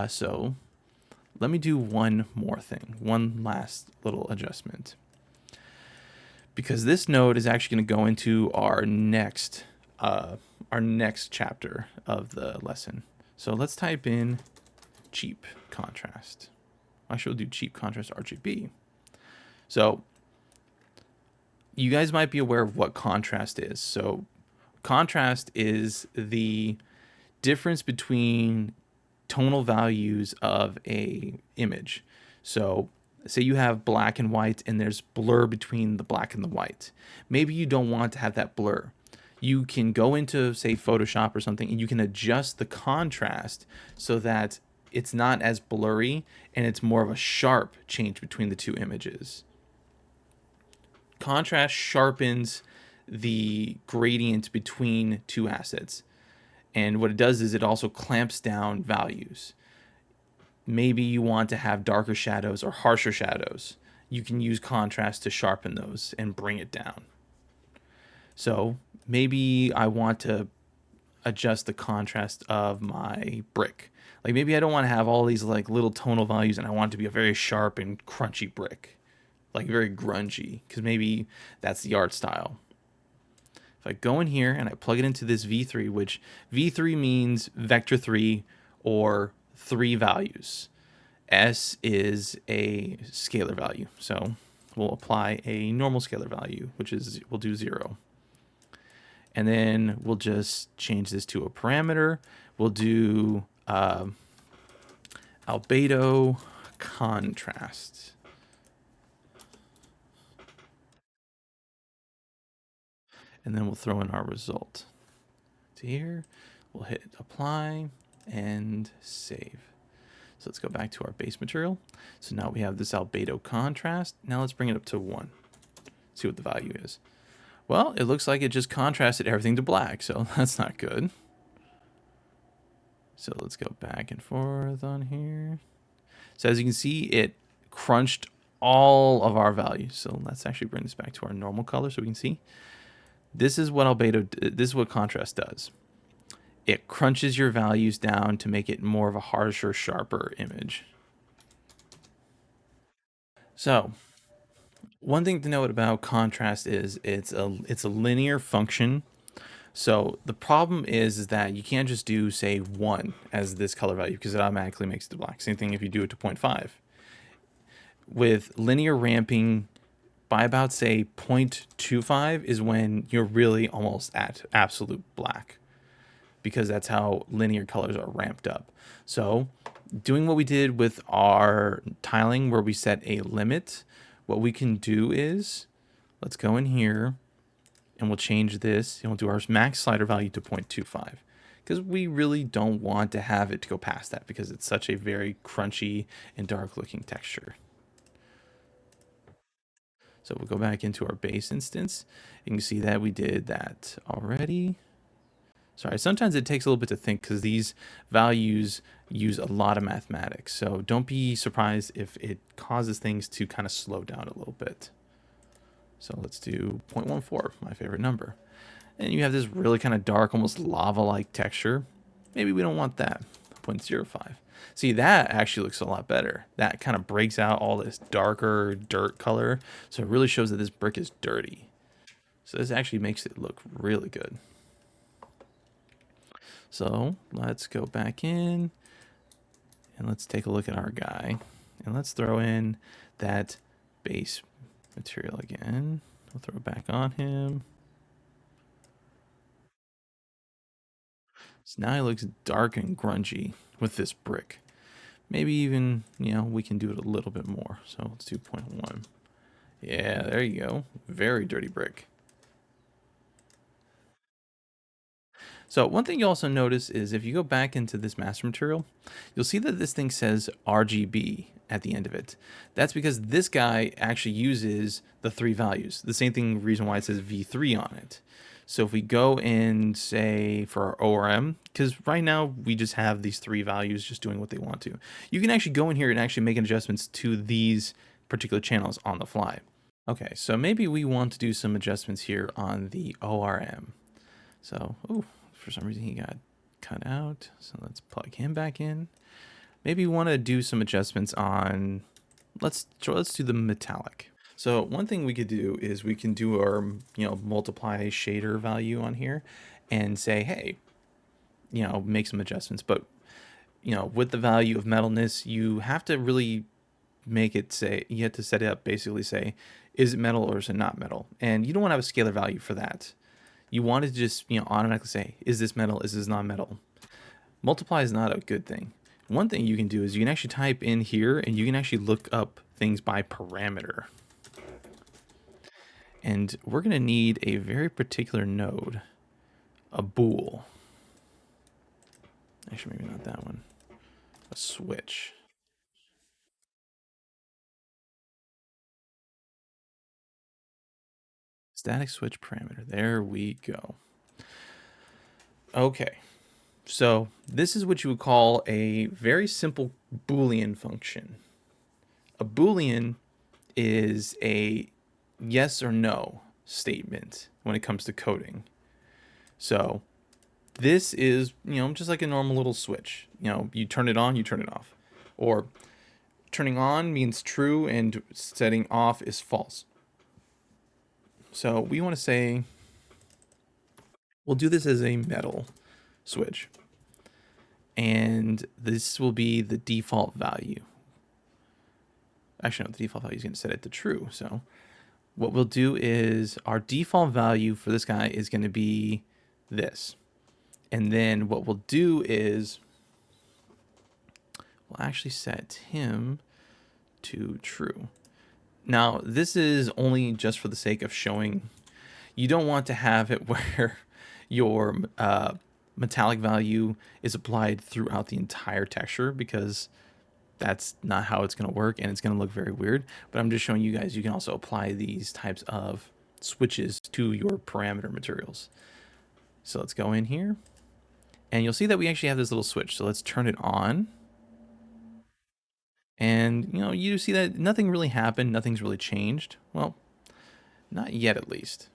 So let me do one more thing, one last little adjustment. Because this node is actually going to go into our next chapter of the lesson. So let's type in cheap contrast. Actually, we'll do cheap contrast RGB. So you guys might be aware of what contrast is. So contrast is the difference between tonal values of a image. So say you have black and white and there's blur between the black and the white. Maybe you don't want to have that blur. You can go into, say, Photoshop or something, and you can adjust the contrast so that it's not as blurry and it's more of a sharp change between the two images. Contrast sharpens the gradient between two assets. And what it does is it also clamps down values. Maybe you want to have darker shadows or harsher shadows. You can use contrast to sharpen those and bring it down. So maybe I want to adjust the contrast of my brick. Like maybe I don't want to have all these like little tonal values and I want it to be a very sharp and crunchy brick. Like very grungy, because maybe that's the art style. If I go in here and I plug it into this V3, which V3 means vector 3 or 3 values. S is a scalar value. So we'll apply a normal scalar value, which is, we'll do 0. And then we'll just change this to a parameter. We'll do albedo contrast. And then we'll throw in our result. To here, we'll hit apply and save. So let's go back to our base material. So now we have this albedo contrast. Now let's bring it up to 1. See what the value is. Well, it looks like it just contrasted everything to black, so that's not good. So let's go back and forth on here. So as you can see, it crunched all of our values. So let's actually bring this back to our normal color so we can see. This is what contrast does. It crunches your values down to make it more of a harsher, sharper image. So one thing to note about contrast is it's a linear function. So the problem is that you can't just do, say, 1 as this color value because it automatically makes it black. Same thing if you do it to 0.5. With linear ramping, by about, say, 0.25 is when you're really almost at absolute black, because that's how linear colors are ramped up. So doing what we did with our tiling where we set a limit, what we can do is, let's go in here and we'll change this and we'll do our max slider value to 0.25, because we really don't want to have it to go past that because it's such a very crunchy and dark looking texture. So we'll go back into our base instance. You can see that we did that already. Sorry, sometimes it takes a little bit to think because these values use a lot of mathematics. So don't be surprised if it causes things to kind of slow down a little bit. So let's do 0.14, my favorite number. And you have this really kind of dark, almost lava-like texture. Maybe we don't want that. 0.05. See, that actually looks a lot better. That kind of breaks out all this darker dirt color. So it really shows that this brick is dirty. So this actually makes it look really good. So let's go back in and let's take a look at our guy. And let's throw in that base material again. We'll throw it back on him. So now he looks dark and grungy with this brick. Maybe even, we can do it a little bit more. So let's do 0.1. Yeah, there you go. Very dirty brick. So one thing you also notice is if you go back into this master material, you'll see that this thing says RGB at the end of it. That's because this guy actually uses the 3 values. The same thing, reason why it says V3 on it. So if we go and say for our ORM, because right now we just have these 3 values just doing what they want to. You can actually go in here and actually make adjustments to these particular channels on the fly. Okay, so maybe we want to do some adjustments here on the ORM. So, for some reason he got cut out. So let's plug him back in. maybe we want to do some adjustments on, let's do the metallic. So one thing we could do is we can do our, multiply shader value on here and say, hey, make some adjustments. But, with the value of metalness, you have to really make it say, you have to set it up, basically say, is it metal or is it not metal? And you don't want to have a scalar value for that. You want to just, automatically say, is this metal? Is this non-metal? Multiply is not a good thing. One thing you can do is you can actually type in here and you can actually look up things by parameter. And we're going to need a very particular node, a bool. Actually, maybe not that one. A switch. Static switch parameter. There we go. Okay. So this is what you would call a very simple Boolean function. A Boolean is a yes or no statement when it comes to coding. So this is, just like a normal little switch. You turn it on, you turn it off. Or turning on means true and setting off is false. So we want to say, we'll do this as a metal switch. And this will be the default value. Actually, no, the default value is going to set it to true. So what we'll do is our default value for this guy is going to be this. And then what we'll do is we'll actually set him to true. Now, this is only just for the sake of showing. You don't want to have it where your metallic value is applied throughout the entire texture, because that's not how it's going to work and it's going to look very weird. But I'm just showing you guys you can also apply these types of switches to your parameter materials. So let's go in here and you'll see that we actually have this little switch. So let's turn it on. And you see that nothing really happened, nothing's really changed. Well, not yet at least.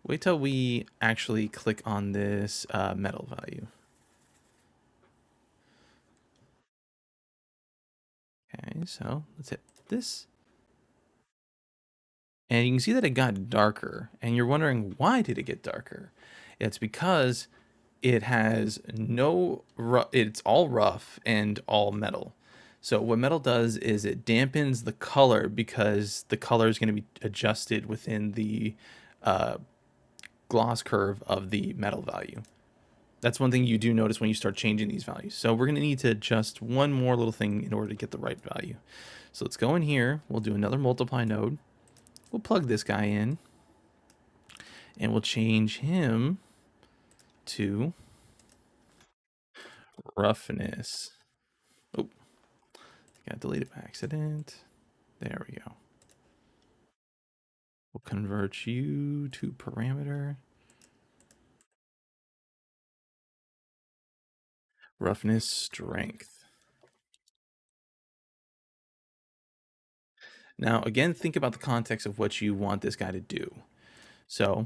Wait till we actually click on this metal value. Okay, so let's hit this. And you can see that it got darker. And you're wondering, why did it get darker? It's because it has it's all rough and all metal. So what metal does is it dampens the color, because the color is going to be adjusted within the gloss curve of the metal value. That's one thing you do notice when you start changing these values. So we're going to need to adjust one more little thing in order to get the right value. So let's go in here. We'll do another multiply node. We'll plug this guy in. And we'll change him to roughness. Oh, I got deleted by accident. There we go. We'll convert you to parameter. Roughness strength. Now, again, think about the context of what you want this guy to do. So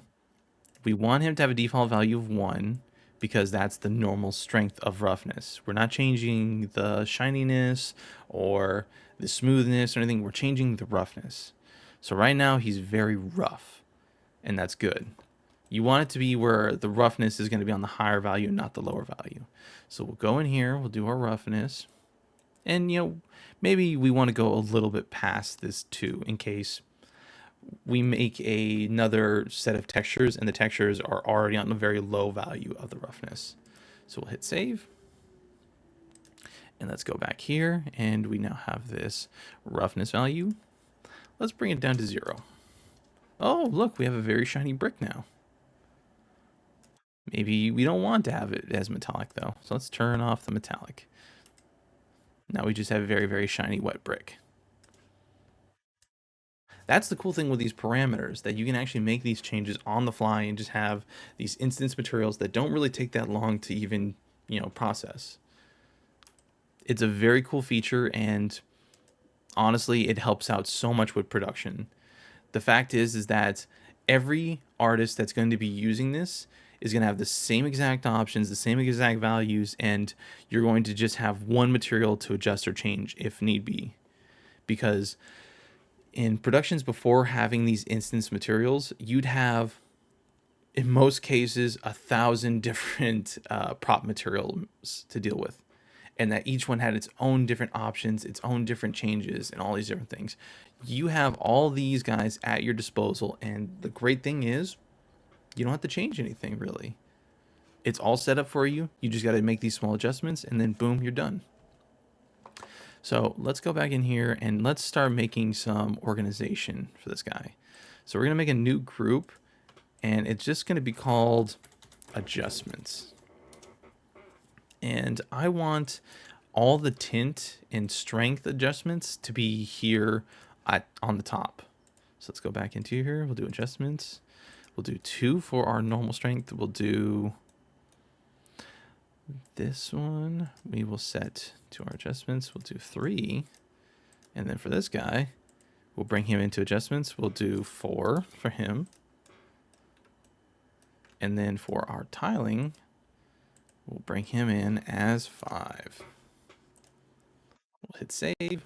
we want him to have a default value of 1, because that's the normal strength of roughness. We're not changing the shininess or the smoothness or anything. We're changing the roughness. So right now he's very rough, and that's good. You want it to be where the roughness is going to be on the higher value, not the lower value. So we'll go in here, we'll do our roughness. And, maybe we want to go a little bit past this too, in case we make another set of textures and the textures are already on a very low value of the roughness. So we'll hit save. And let's go back here, and we now have this roughness value. Let's bring it down to 0. Oh, look, we have a very shiny brick now. Maybe we don't want to have it as metallic though. So let's turn off the metallic. Now we just have a very, very shiny wet brick. That's the cool thing with these parameters, that you can actually make these changes on the fly and just have these instance materials that don't really take that long to even, process. It's a very cool feature, and honestly, it helps out so much with production. The fact is that every artist that's going to be using this is going to have the same exact options, the same exact values, and you're going to just have one material to adjust or change if need be. Because in productions before having these instance materials, you'd have, in most cases, 1,000 different prop materials to deal with, and that each one had its own different options, its own different changes, and all these different things. You have all these guys at your disposal, and the great thing is you don't have to change anything really. It's all set up for you. You just got to make these small adjustments, and then boom, you're done. So let's go back in here and let's start making some organization for this guy. So we're going to make a new group, and it's just going to be called adjustments. And I want all the tint and strength adjustments to be here on the top. So let's go back into here. We'll do adjustments. We'll do 2 for our normal strength. We'll do this one. We will set to our adjustments. We'll do 3. And then for this guy, we'll bring him into adjustments. We'll do 4 for him. And then for our tiling, we'll bring him in as 5. We'll hit save.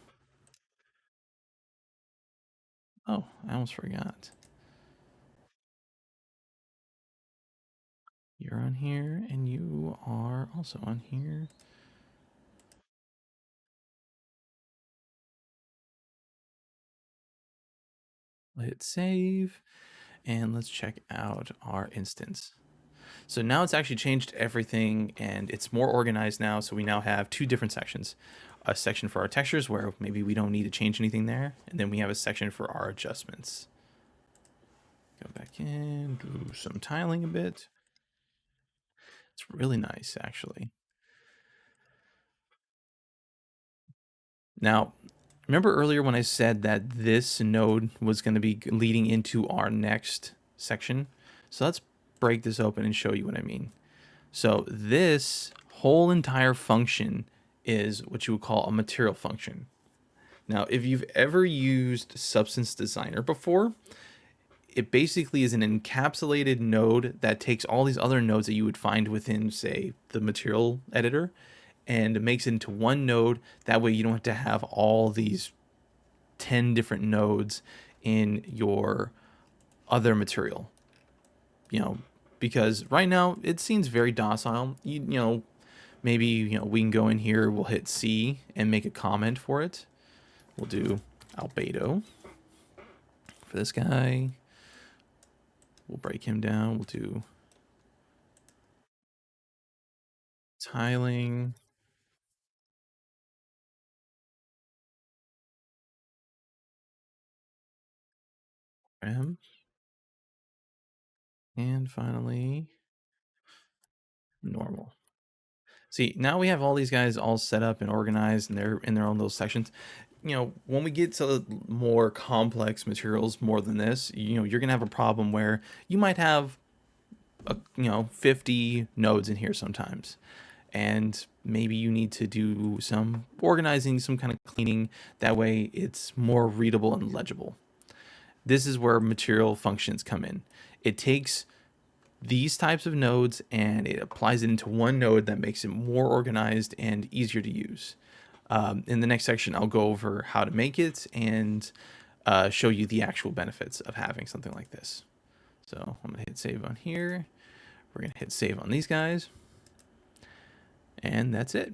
Oh, I almost forgot. You're on here, and you are also on here. We'll hit save, and let's check out our instance. So now it's actually changed everything, and it's more organized now. So we now have 2 different sections. A section for our textures where maybe we don't need to change anything there. And then we have a section for our adjustments. Go back in, do some tiling a bit. It's really nice, actually. Now, remember earlier when I said that this node was going to be leading into our next section? So let's break this open and show you what I mean. So this whole entire function is what you would call a material function. Now, if you've ever used Substance Designer before, it basically is an encapsulated node that takes all these other nodes that you would find within, say, the material editor, and makes it into one node. That way you don't have to have all these 10 different nodes in your other material. Because right now it seems very docile. Maybe we can go in here, we'll hit C and make a comment for it. We'll do albedo for this guy. We'll break him down. We'll do tiling. M. And finally, normal. See, now we have all these guys all set up and organized, and they're in their own little sections. When we get to more complex materials, more than this, you're gonna have a problem where you might have 50 nodes in here sometimes, and maybe you need to do some organizing, some kind of cleaning. That way it's more readable and legible. This is where material functions come in. It takes these types of nodes and it applies it into one node that makes it more organized and easier to use. In the next section, I'll go over how to make it and show you the actual benefits of having something like this. So I'm going to hit save on here. We're going to hit save on these guys. And that's it.